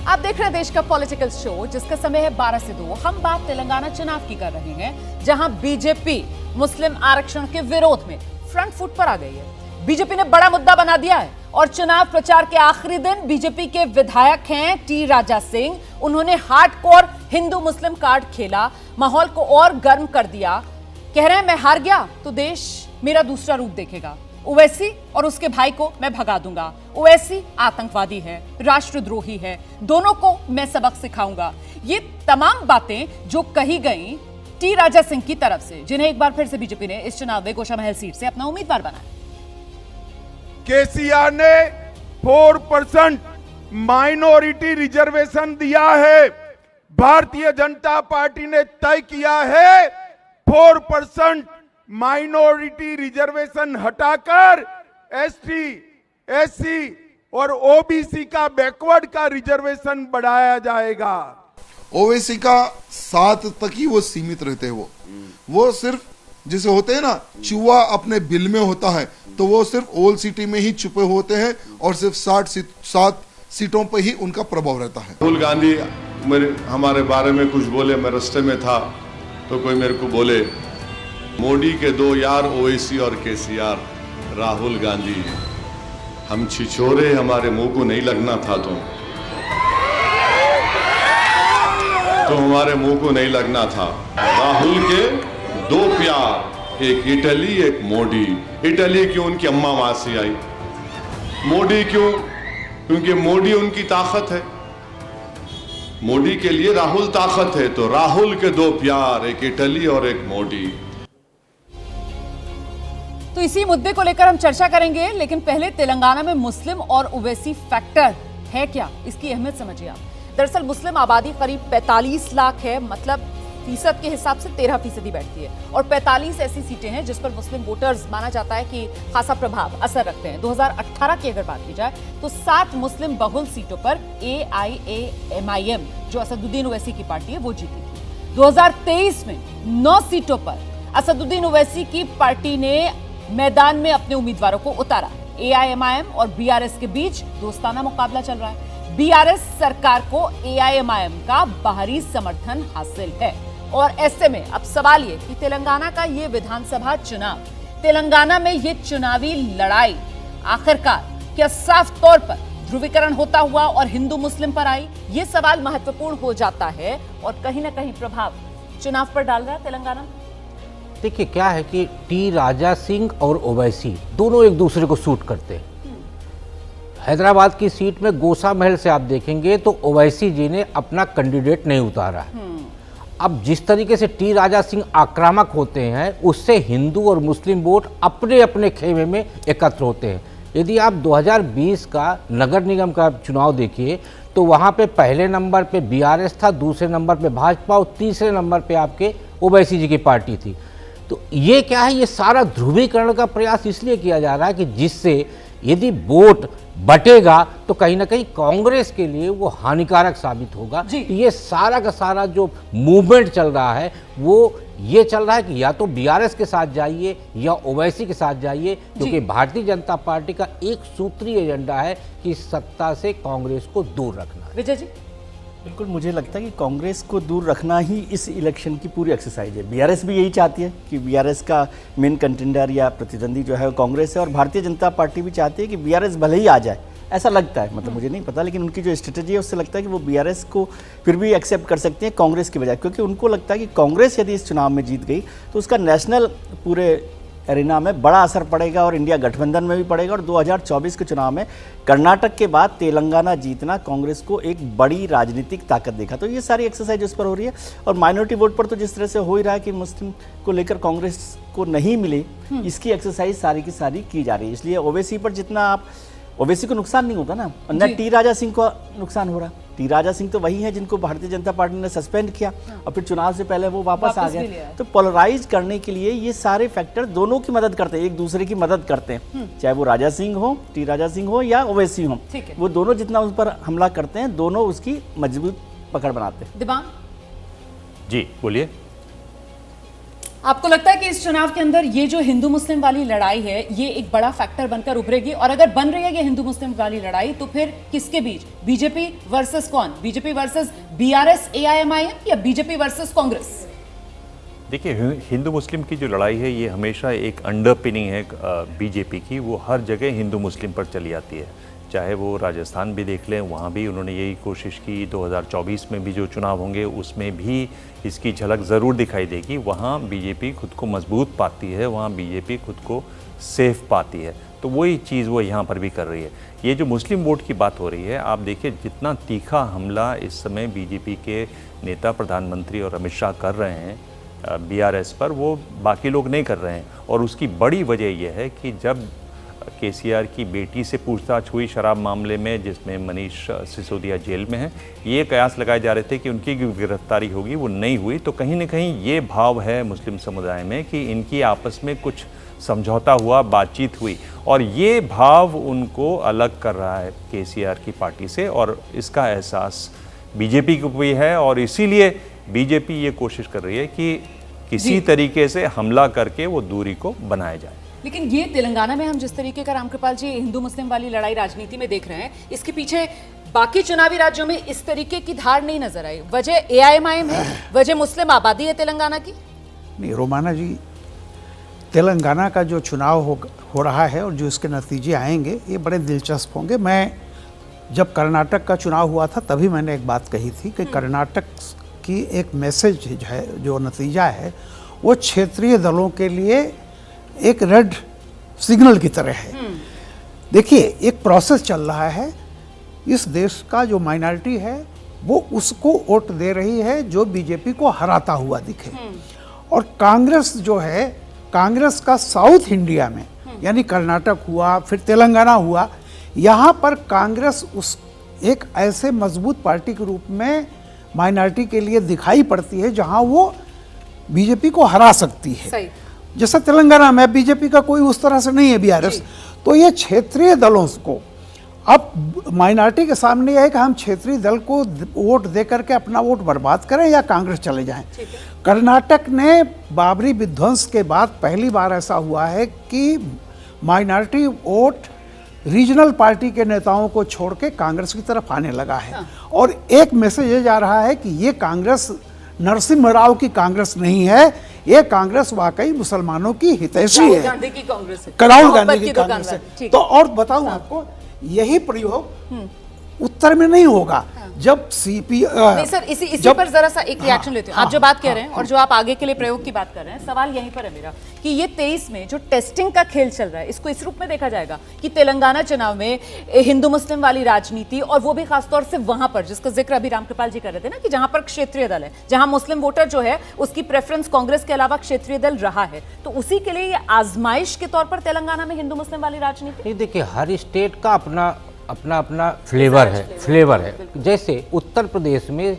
आप देख रहे हैं देश का पॉलिटिकल शो, जिसका समय है 12 से 2। हम बात तेलंगाना चुनाव की कर रहे हैं, जहां बीजेपी मुस्लिम आरक्षण के विरोध में फ्रंट फुट पर आ गई है। बीजेपी ने बड़ा मुद्दा बना दिया है और चुनाव प्रचार के आखिरी दिन बीजेपी के विधायक हैं टी राजा सिंह। उन्होंने हार्डकोर हिंदू मुस्लिम कार्ड खेला, माहौल को और गर्म कर दिया। कह रहे हैं मैं हार गया तो देश मेरा दूसरा रूप देखेगा। ओवैसी और उसके भाई को मैं भगा दूंगा। ओवैसी आतंकवादी है, राष्ट्रद्रोही है, दोनों को मैं सबक सिखाऊंगा। ये तमाम बातें जो कही गई टी राजा सिंह की तरफ से, जिन्हें एक बार फिर से बीजेपी ने इस चुनाव में गोशामहल सीट से अपना उम्मीदवार बनाया। केसीआर ने 4% माइनॉरिटी रिजर्वेशन दिया है। भारतीय जनता पार्टी ने तय किया है 4% माइनॉरिटी रिजर्वेशन हटाकर एसटी, एससी और ओबीसी का बैकवर्ड का रिजर्वेशन बढ़ाया जाएगा। ओवैसी का 7 तक ही वो सीमित रहते हैं। वो सिर्फ जैसे होते हैं ना, चूहा अपने बिल में होता है, तो वो सिर्फ ओल्ड सिटी में ही छुपे होते हैं और सिर्फ 7 सीटों पर ही उनका प्रभाव रहता है। राहुल गांधी हमारे बारे में कुछ बोले, मैं रास्ते में था तो कोई मेरे को बोले मोदी के 2 यार ओवैसी और केसीआर, राहुल गांधी। हम छिछोरे, हमारे मुंह को नहीं लगना था तो हमारे मुंह को नहीं लगना था। राहुल के 2 प्यार, एक इटली एक मोदी। इटली क्यों? उनकी अम्मा वहां से आई। मोदी क्यों? क्योंकि मोदी उनकी ताकत है। मोदी के लिए राहुल ताकत है, तो राहुल के 2 प्यार, एक इटली और एक मोदी। तो इसी मुद्दे को लेकर हम चर्चा करेंगे, लेकिन पहले तेलंगाना में मुस्लिम और ओवैसी फैक्टर है क्या, इसकी अहमियत समझिए आप। दरअसल मुस्लिम आबादी करीब 45 लाख है, मतलब फीसद के हिसाब से 13% बैठती है, और 45 ऐसी सीटें हैं जिस पर मुस्लिम वोटर्स माना जाता है कि खासा प्रभाव असर रखते हैं। 2018 की अगर बात की जाए तो 7 मुस्लिम बहुल सीटों पर AIAMIM, जो असदुद्दीन ओवैसी की पार्टी है, वो जीती थी। 2023 में 9 सीटों पर असदुद्दीन ओवैसी की पार्टी ने मैदान में अपने उम्मीदवारों को उतारा। AIMIM और BRS के बीच दोस्ताना मुकाबला चल रहा है। BRS सरकार को AIMIM का बाहरी समर्थन हासिल है, और ऐसे में अब सवाल ये कि तेलंगाना का ये विधानसभा चुनाव, तेलंगाना में ये चुनावी लड़ाई आखिरकार क्या साफ तौर पर ध्रुवीकरण होता हुआ और हिंदू मुस्लिम पर आई, ये सवाल महत्वपूर्ण हो जाता है और कहीं ना कहीं प्रभाव चुनाव पर डाल रहा है तेलंगाना में। देखिए क्या है कि टी राजा सिंह और ओवैसी दोनों एक दूसरे को सूट करते हैं। हैदराबाद की सीट में गोशामहल से आप देखेंगे तो ओवैसी जी ने अपना कैंडिडेट नहीं उतारा है। अब जिस तरीके से टी राजा सिंह आक्रामक होते हैं, उससे हिंदू और मुस्लिम वोट अपने अपने खेमे में एकत्र होते हैं। यदि आप 2020 का नगर निगम का चुनाव देखिए तो वहाँ पे पहले नंबर पे BRS था, दूसरे नंबर पे भाजपा और तीसरे नंबर पे आपके ओवैसी जी की पार्टी थी। तो ये क्या है, ये सारा ध्रुवीकरण का प्रयास इसलिए किया जा रहा है कि जिससे यदि वोट बटेगा तो कहीं ना कहीं कांग्रेस के लिए वो हानिकारक साबित होगा। ये सारा का सारा जो मूवमेंट चल रहा है वो ये चल रहा है कि या तो BRS के साथ जाइए या ओवैसी के साथ जाइए, क्योंकि भारतीय जनता पार्टी का एक सूत्रीय एजेंडा है कि सत्ता से कांग्रेस को दूर रखना। विजय जी, बिल्कुल, मुझे लगता है कि कांग्रेस को दूर रखना ही इस इलेक्शन की पूरी एक्सरसाइज है। BRS भी यही चाहती है कि BRS का मेन कंटेंडर या प्रतिद्वंदी जो है वो कांग्रेस है, और भारतीय जनता पार्टी भी चाहती है कि BRS भले ही आ जाए, ऐसा लगता है, मतलब मुझे नहीं पता, लेकिन उनकी जो स्ट्रेटजी है उससे लगता है कि वो BRS को फिर भी एक्सेप्ट कर सकते हैं कांग्रेस की बजाय, क्योंकि उनको लगता है कि कांग्रेस यदि इस चुनाव में जीत गई तो उसका नेशनल पूरे एरिना में बड़ा असर पड़ेगा और इंडिया गठबंधन में भी पड़ेगा। और 2024 के चुनाव में कर्नाटक के बाद तेलंगाना जीतना कांग्रेस को एक बड़ी राजनीतिक ताकत देखा। तो ये सारी एक्सरसाइज उस पर हो रही है, और माइनॉरिटी वोट पर तो जिस तरह से हो ही रहा है कि मुस्लिम को लेकर कांग्रेस को नहीं मिले, इसकी एक्सरसाइज सारी की सारी की जा रही है। इसलिए ओवैसी पर जितना आप, ओवैसी को नुकसान नहीं होगा ना, और न टी राजा सिंह को नुकसान हो रहा। टी राजा सिंह तो वही है जिनको भारतीय जनता पार्टी ने सस्पेंड किया और फिर चुनाव से पहले वो वापस आ गए। तो पोलराइज करने के लिए ये सारे फैक्टर दोनों की मदद करते हैं, एक दूसरे की मदद करते हैं, चाहे वो राजा सिंह हो, टी राजा सिंह हो या ओवैसी हो, वो दोनों जितना उस पर हमला करते हैं, दोनों उसकी मजबूत पकड़ बनाते हैं। दिबांग जी बोलिए। आपको लगता है कि इस चुनाव के अंदर ये जो हिंदू मुस्लिम वाली लड़ाई है ये एक बड़ा फैक्टर बनकर उभरेगी, और अगर बन रही है ये हिंदू मुस्लिम वाली लड़ाई तो फिर किसके बीच? बीजेपी वर्सेस कौन? बीजेपी वर्सेस बीआरएस एआईएमआईएम या बीजेपी वर्सेस कांग्रेस? देखिए, हिंदू मुस्लिम की जो लड़ाई है ये हमेशा एक अंडरपिनिंग है बीजेपी की, वो हर जगह हिंदू मुस्लिम पर चली आती है। चाहे वो राजस्थान भी देख लें, वहाँ भी उन्होंने यही कोशिश की, 2024 में भी जो चुनाव होंगे उसमें भी इसकी झलक ज़रूर दिखाई देगी। वहाँ बीजेपी खुद को मजबूत पाती है, वहाँ बीजेपी खुद को सेफ पाती है, तो वही चीज़ वो यहाँ पर भी कर रही है। ये जो मुस्लिम वोट की बात हो रही है, आप देखिए जितना तीखा हमला इस समय बीजेपी के नेता प्रधानमंत्री और अमित शाह कर रहे हैं बीआरएस पर, वो बाकी लोग नहीं कर रहे हैं। और उसकी बड़ी वजह यह है कि जब केसीआर की बेटी से पूछताछ हुई शराब मामले में, जिसमें मनीष सिसोदिया जेल में है, ये कयास लगाए जा रहे थे कि उनकी गिरफ्तारी होगी, वो नहीं हुई। तो कहीं ना कहीं ये भाव है मुस्लिम समुदाय में कि इनकी आपस में कुछ समझौता हुआ, बातचीत हुई, और ये भाव उनको अलग कर रहा है केसीआर की पार्टी से, और इसका एहसास बीजेपी को भी है। और इसीलिए बीजेपी ये कोशिश कर रही है कि किसी तरीके से हमला करके वो दूरी को बनाया जाए। लेकिन ये तेलंगाना में हम जिस तरीके का रामकृपाल जी हिंदू मुस्लिम वाली लड़ाई राजनीति में देख रहे हैं, इसके पीछे बाकी चुनावी राज्यों में इस तरीके की धार नहीं नजर आई। वजह एआईएमआईएम है, वजह मुस्लिम आबादी है तेलंगाना की? नहीं रोमाना जी, तेलंगाना का जो चुनाव हो रहा है और जो इसके नतीजे आएंगे ये बड़े दिलचस्प होंगे। मैं जब कर्नाटक का चुनाव हुआ था तभी मैंने एक बात कही थी कि कर्नाटक की एक मैसेज है, जो नतीजा है वो क्षेत्रीय दलों के लिए एक रेड सिग्नल की तरह है। देखिए, एक प्रोसेस चल रहा है, इस देश का जो माइनॉरिटी है वो उसको वोट दे रही है जो बीजेपी को हराता हुआ दिखे। और कांग्रेस जो है, कांग्रेस का साउथ इंडिया में यानी कर्नाटक हुआ, फिर तेलंगाना हुआ, यहाँ पर कांग्रेस उस एक ऐसे मजबूत पार्टी के रूप में माइनॉरिटी के लिए दिखाई पड़ती है जहाँ वो बीजेपी को हरा सकती है। सही। जैसा तेलंगाना में बीजेपी का कोई उस तरह से नहीं है बीआरएस। तो ये क्षेत्रीय दलों को अब माइनॉरिटी के सामने यह है कि हम क्षेत्रीय दल को वोट दे करके अपना वोट बर्बाद करें या कांग्रेस चले जाएं। कर्नाटक ने बाबरी विध्वंस के बाद पहली बार ऐसा हुआ है कि माइनॉरिटी वोट रीजनल पार्टी के नेताओं को छोड़ के कांग्रेस की तरफ आने लगा है। और एक मैसेज ये जा रहा है कि ये कांग्रेस नरसिम्हा राव की कांग्रेस नहीं है, ये कांग्रेस वाकई मुसलमानों की हितैषी है, राहुल गांधी की कांग्रेस है, राहुल गांधी की कांग्रेस है। तो और बताऊं आपको, यही प्रयोग उत्तर में नहीं होगा। जब सीपी नहीं सर, इसी पर जरा सा एक रिएक्शन लेते हैं। आप जो बात कह रहे हैं और जो आप आगे के लिए प्रयोग की बात कर रहे हैं, सवाल यहीं पर है मेरा कि ये 23 में जो टेस्टिंग का खेल चल रहा है, इसको इस रूप में देखा जाएगा कि तेलंगाना चुनाव में हिंदू मुस्लिम वाली राजनीति, और वो भी खासतौर से वहां पर जिसका जिक्र अभी रामकृपाल जी कर रहे थे ना, कि जहां पर क्षेत्रीय दल है, जहां मुस्लिम वोटर जो है उसकी प्रेफरेंस कांग्रेस के अलावा क्षेत्रीय दल रहा है, तो उसी के लिए ये आजमाइश के तौर पर तेलंगाना में हिंदू मुस्लिम वाली राजनीति। देखिए, हर स्टेट का अपना अपना फ्लेवर है। जैसे उत्तर प्रदेश में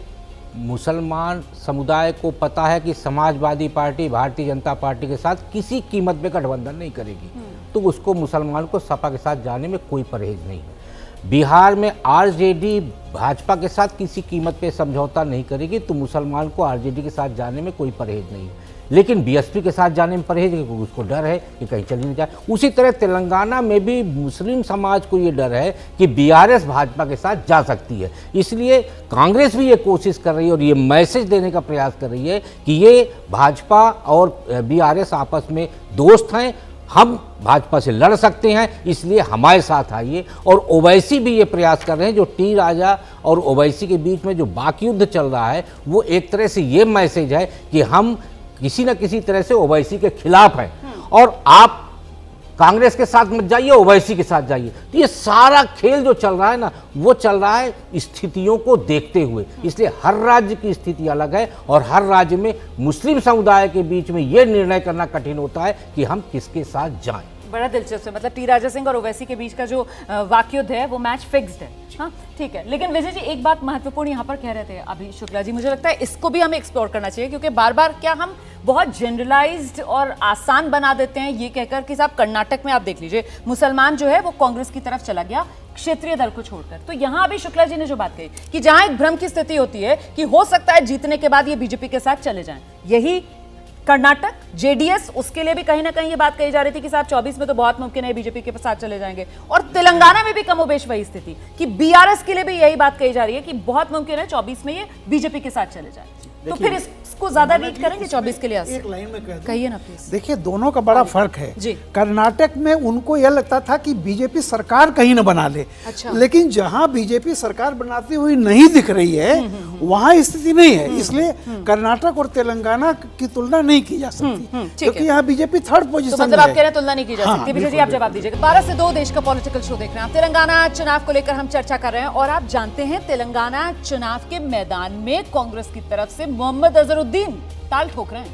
मुसलमान समुदाय को पता है कि समाजवादी पार्टी भारतीय जनता पार्टी के साथ किसी कीमत में गठबंधन नहीं करेगी, तो उसको मुसलमान को सपा के साथ जाने में कोई परहेज नहीं है। बिहार में आरजेडी भाजपा के साथ किसी कीमत पे समझौता नहीं करेगी, तो मुसलमान को आरजेडी के साथ जाने में कोई परहेज नहीं है। लेकिन बीएसपी के साथ जाने में परहेज है क्योंकि उसको डर है कि कहीं चली नहीं जाए। उसी तरह तेलंगाना में भी मुस्लिम समाज को ये डर है कि बीआरएस भाजपा के साथ जा सकती है, इसलिए कांग्रेस भी ये कोशिश कर रही है और ये मैसेज देने का प्रयास कर रही है कि ये भाजपा और बीआरएस आपस में दोस्त हैं, हम भाजपा से लड़ सकते हैं, इसलिए हमारे साथ आइए। और ओवैसी भी ये प्रयास कर रहे हैं, जो टी राजा और ओवैसी के बीच में जो बाकी युद्ध चल रहा है, वो एक तरह से ये मैसेज है कि हम किसी न किसी तरह से ओवैसी के खिलाफ हैं और आप कांग्रेस के साथ मत जाइए, ओवैसी के साथ जाइए। तो ये सारा खेल जो चल रहा है ना, वो चल रहा है स्थितियों को देखते हुए, इसलिए हर राज्य की स्थिति अलग है और हर राज्य में मुस्लिम समुदाय के बीच में ये निर्णय करना कठिन होता है कि हम किसके साथ जाएं। बड़ा दिलचस्प है, मतलब टी राजा सिंह और ओवैसी के बीच का जो वाकयुद्ध है वो मैच फिक्स्ड है। हाँ ठीक है, लेकिन विजय जी एक बात महत्वपूर्ण यहाँ पर कह रहे थे अभी शुक्ला जी, मुझे लगता है इसको भी हमें एक्सप्लोर करना चाहिए, क्योंकि बार बार क्या हम बहुत जनरलाइज्ड और आसान बना देते हैं ये कहकर कि साहब कर्नाटक में आप देख लीजिए मुसलमान जो है वो कांग्रेस की तरफ चला गया क्षेत्रीय दल को छोड़कर। तो यहाँ अभी शुक्ला जी ने जो बात कही कि जहां एक भ्रम की स्थिति होती है कि हो सकता है जीतने के बाद ये बीजेपी के साथ चले जाएं, यही कर्नाटक जेडीएस, उसके लिए भी कहीं ना कहीं ये बात कही जा रही थी कि साहब 24 में तो बहुत मुमकिन है बीजेपी के साथ चले जाएंगे, और तेलंगाना में भी कमोबेश वही स्थिति कि बीआरएस के लिए भी यही बात कही जा रही है कि बहुत मुमकिन है 24 में ये बीजेपी के साथ चले जाए। तो फिर इसको ज्यादा रीड करेंगे 24 के लिए? एक लाइन में कहिए ना प्लीज। देखिए, दोनों का बड़ा फर्क है जी। कर्नाटक में उनको यह लगता था कि बीजेपी सरकार कहीं न बना ले, अच्छा। लेकिन जहां बीजेपी सरकार बनाती हुई नहीं दिख रही है वहां स्थिति नहीं है, इसलिए कर्नाटक और तेलंगाना की तुलना नहीं की जा सकती, क्योंकि यहाँ बीजेपी थर्ड पोजीशन तो मतलब आप कह रहे हैं तुलना नहीं की जा सकती। विजय जी, बिल्कुल, आप जवाब दीजिएगा। 12 से 2 देश का पॉलिटिकल शो देख रहे हैं आप। तेलंगाना चुनाव को लेकर हम चर्चा कर रहे हैं, और आप जानते हैं तेलंगाना चुनाव के मैदान में कांग्रेस की तरफ से मोहम्मद अजहरुद्दीन ताल ठोक रहे हैं।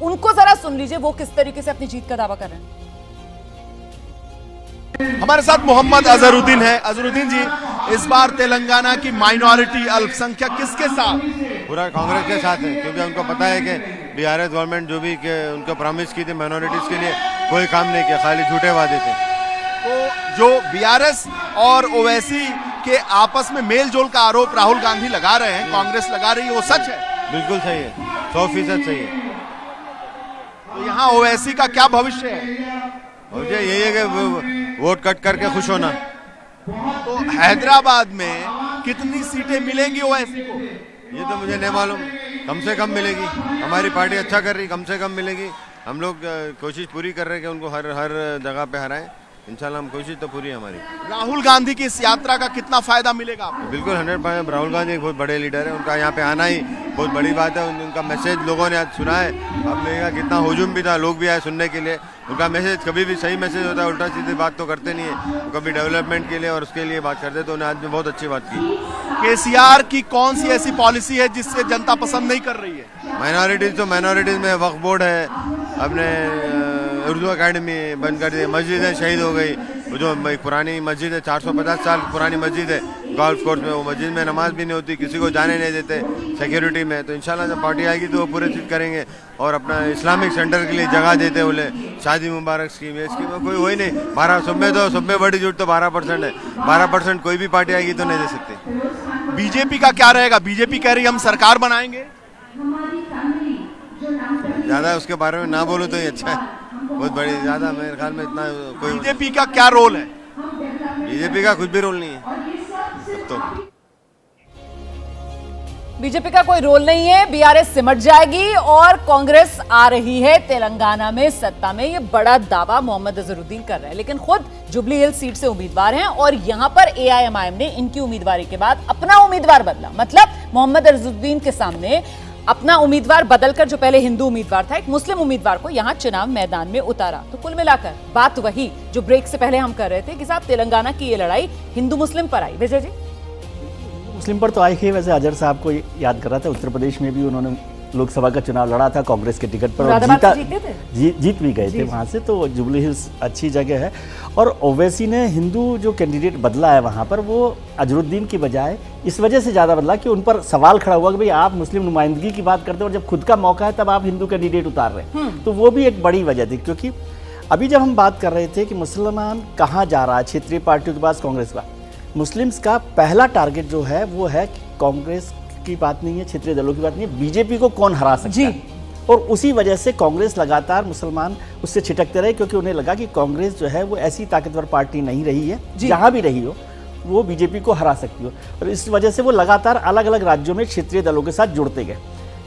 उनको जरा सुन लीजिए वो किस तरीके से अपनी जीत का दावा कर रहे हैं। हमारे साथ मोहम्मद अजहरुद्दीन है। अजहरुद्दीन जी, इस बार तेलंगाना की माइनॉरिटी अल्पसंख्यक किसके साथ? पूरा कांग्रेस के साथ है, क्योंकि उनको पता है कि बीआरएस गवर्नमेंट जो भी उनको प्रॉमिस की थी माइनॉरिटीज के लिए कोई काम नहीं किया, खाली झूठे वादे थे। तो जो बीआरएस और ओवैसी के आपस में मेल जोल का आरोप राहुल गांधी लगा रहे हैं, कांग्रेस लगा रही है, वो सच है? बिल्कुल सही है, 100% सही है। तो यहाँ ओवैसी का क्या भविष्य है? मुझे यही है कि वोट कट करके खुश होना। तो हैदराबाद में कितनी सीटें मिलेंगी ओवैसी को? ये तो मुझे नहीं मालूम, कम से कम मिलेगी। हमारी पार्टी अच्छा कर रही, कम से कम मिलेगी। हम लोग कोशिश पूरी कर रहे हैं कि उनको हर जगह पे हराएं। इंशाल्लाह हम कोशिश तो पूरी है हमारी। राहुल गांधी की इस यात्रा का कितना फायदा मिलेगा आपको? बिल्कुल 100%। राहुल गांधी एक बहुत बड़े लीडर है, उनका यहाँ पे आना ही बहुत बड़ी बात है। उनका मैसेज लोगों ने आज सुना है। अब देखा कितना हुजूम भी था, लोग भी आए सुनने के लिए। उनका मैसेज कभी भी सही मैसेज होता है, उल्टा सीधी बात तो करते नहीं है। तो कभी डेवलपमेंट के लिए और उसके लिए बात करते, तो उन्हें आज भी बहुत अच्छी बात की। केसीआर की कौन सी ऐसी पॉलिसी है जिससे जनता पसंद नहीं कर रही है? माइनॉरिटीज, तो माइनॉरिटीज में वक्फ बोर्ड है, अपने उर्दू अकेडमी बंद कर दी, मस्जिदें शहीद हो गई। वो जो एक पुरानी मस्जिद है, 450 साल पुरानी मस्जिद है गोल्फ कोर्स में, वो मस्जिद में नमाज भी नहीं होती, किसी को जाने नहीं देते सिक्योरिटी में। तो इंशाल्लाह जब पार्टी आएगी तो वो पूरे चीज करेंगे। और अपना इस्लामिक सेंटर के लिए जगह देते बोले, शादी मुबारक स्कीम है, स्कीम कोई वही नहीं। 12 सब में बड़ी जुट तो 12% है। 12% कोई भी पार्टी आएगी तो नहीं दे सकती। बीजेपी का क्या रहेगा? बीजेपी कह रही हम सरकार बनाएंगे। ज्यादा उसके बारे में ना बोलो तो ही अच्छा है। बहुत बड़ी ज्यादा मेरे ख्याल में इतना कोई। बीजेपी का क्या रोल है? बीजेपी का कुछ भी रोल नहीं है। तो बीजेपी का कोई रोल नहीं है, बीआरएस सिमट जाएगी और कांग्रेस आ रही है तेलंगाना में सत्ता में। ये बड़ा दावा मोहम्मद अजहरुद्दीन कर रहे हैं, लेकिन खुद जुबली हिल्स सीट से उम्मीदवार हैं और यहां पर एआईएमआईएम ने इनकी उम्मीदवारी के बाद अपना उम्मीदवार बदला। मतलब मोहम्मद अजहरुद्दीन के सामने अपना उम्मीदवार बदलकर, जो पहले हिंदू उम्मीदवार था, एक मुस्लिम उम्मीदवार को यहां चुनाव मैदान में उतारा। तो कुल मिलाकर बात वही जो ब्रेक से पहले हम कर रहे थे कि साहब तेलंगाना की ये लड़ाई हिंदू मुस्लिम पर आई। विजय जी, मुस्लिम पर तो आई ही। वैसे अजहर साहब को याद कर रहा था, उत्तर प्रदेश में भी उन्होंने लोकसभा का चुनाव लड़ा था कांग्रेस के टिकट पर और जीत भी गए थे वहाँ से। तो जुबली हिल्स अच्छी जगह है। और ओवैसी ने हिंदू जो कैंडिडेट बदला है वहाँ पर, वो अजहरुद्दीन की बजाय इस वजह से ज़्यादा बदला कि उन पर सवाल खड़ा हुआ कि भाई आप मुस्लिम नुमाइंदगी की बात करते हैं और जब खुद का मौका है तब आप हिंदू कैंडिडेट उतार रहे हैं। तो वो भी एक बड़ी वजह थी, क्योंकि अभी जब हम बात कर रहे थे कि मुसलमान कहाँ जा रहा है, क्षेत्रीय पार्टियों के पास कांग्रेस का, मुस्लिम्स का पहला टारगेट जो है वो है कि कांग्रेस की बात नहीं है, क्षेत्रीय दलों की बात नहीं है, बीजेपी को कौन हरा सकता है। और उसी वजह से कांग्रेस लगातार मुसलमान उससे छिटकते रहे, क्योंकि उन्हें लगा कि कांग्रेस जो है वो ऐसी ताकतवर पार्टी नहीं रही है, जहां भी रही हो वो बीजेपी को हरा सकती हो। और इस वजह से वो लगातार अलग अलग राज्यों में क्षेत्रीय दलों के साथ जुड़ते गए।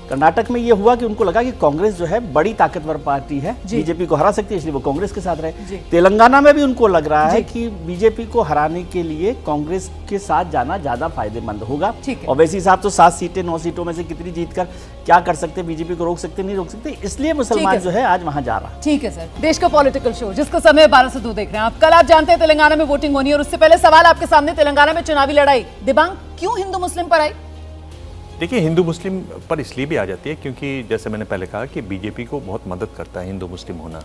कर्नाटक में ये हुआ कि उनको लगा कि कांग्रेस जो है बड़ी ताकतवर पार्टी है, बीजेपी को हरा सकती है, इसलिए वो कांग्रेस के साथ रहे। तेलंगाना में भी उनको लग रहा है कि बीजेपी को हराने के लिए कांग्रेस के साथ जाना ज्यादा फायदेमंद होगा। और वैसे हिसाब तो 7 सीटें 9 सीटों में से कितनी जीत कर क्या कर सकते, बीजेपी को रोक सकते नहीं रोक सकते, इसलिए मुसलमान जो है आज वहां जा रहा है। ठीक है सर, देश का पॉलिटिकल शो जिसका समय 12 से 2 देख रहे हैं आप। कल आप जानते हैं तेलंगाना में वोटिंग होनी है, और उससे पहले सवाल आपके सामने, तेलंगाना में चुनावी लड़ाई दिबांग क्यों हिंदू मुस्लिम पर आई? देखिए, हिंदू मुस्लिम पर इसलिए भी आ जाती है क्योंकि जैसे मैंने पहले कहा कि बीजेपी को बहुत मदद करता है हिंदू मुस्लिम होना।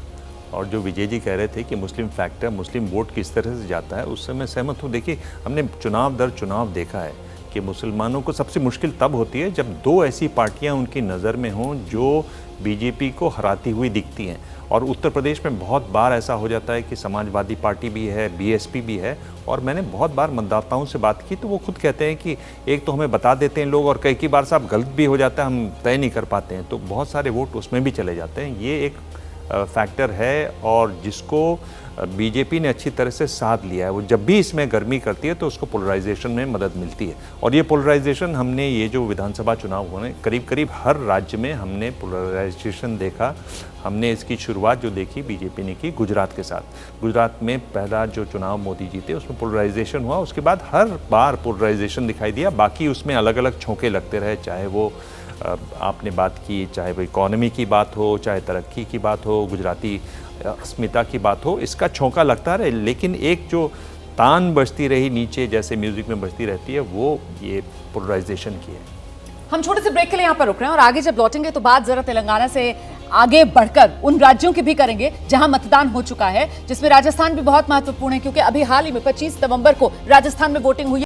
और जो विजय जी कह रहे थे कि मुस्लिम फैक्टर, मुस्लिम वोट किस तरह से जाता है, उससे मैं सहमत हूँ। देखिए, हमने चुनाव दर चुनाव देखा है कि मुसलमानों को सबसे मुश्किल तब होती है जब दो ऐसी पार्टियां उनकी नज़र में हों जो बीजेपी को हराती हुई दिखती हैं। और उत्तर प्रदेश में बहुत बार ऐसा हो जाता है कि समाजवादी पार्टी भी है, बीएसपी भी है, और मैंने बहुत बार मतदाताओं से बात की तो वो खुद कहते हैं कि एक तो हमें बता देते हैं लोग और कई बार साहब गलत भी हो जाता है, हम तय नहीं कर पाते हैं, तो बहुत सारे वोट उसमें भी चले जाते हैं। ये एक फैक्टर है और जिसको बीजेपी ने अच्छी तरह से साध लिया है। वो जब भी इसमें गर्मी करती है तो उसको पोलराइजेशन में मदद मिलती है, और ये पोलराइजेशन हमने ये जो विधानसभा चुनाव हुए करीब करीब हर राज्य में हमने पोलराइजेशन देखा। हमने इसकी शुरुआत जो देखी बीजेपी ने की गुजरात के साथ। गुजरात में पहला जो चुनाव मोदी जीते उसमें पोलराइजेशन हुआ, उसके बाद हर बार पोलराइजेशन दिखाई दिया। बाकी उसमें अलग अलग छोंके लगते रहे, चाहे वो आपने बात की, चाहे वो इकोनॉमी की बात हो, चाहे तरक्की की बात हो, गुजराती अस्मिता की बात हो, इसका छौंका लगता रहे, लेकिन एक जो तान बजती रही नीचे जैसे म्यूजिक में बजती रहती है वो ये पोलराइजेशन की है। हम छोटे से ब्रेक के लिए यहाँ पर रुक रहे हैं और आगे जब लौटेंगे तो बात जरा तेलंगाना से आगे बढ़कर उन राज्यों की भी करेंगे जहां मतदान हो चुका है, जिसमें राजस्थान भी बहुत महत्वपूर्ण है क्योंकि अभी हाल ही में 25 नवंबर को राजस्थान में वोटिंग हुई।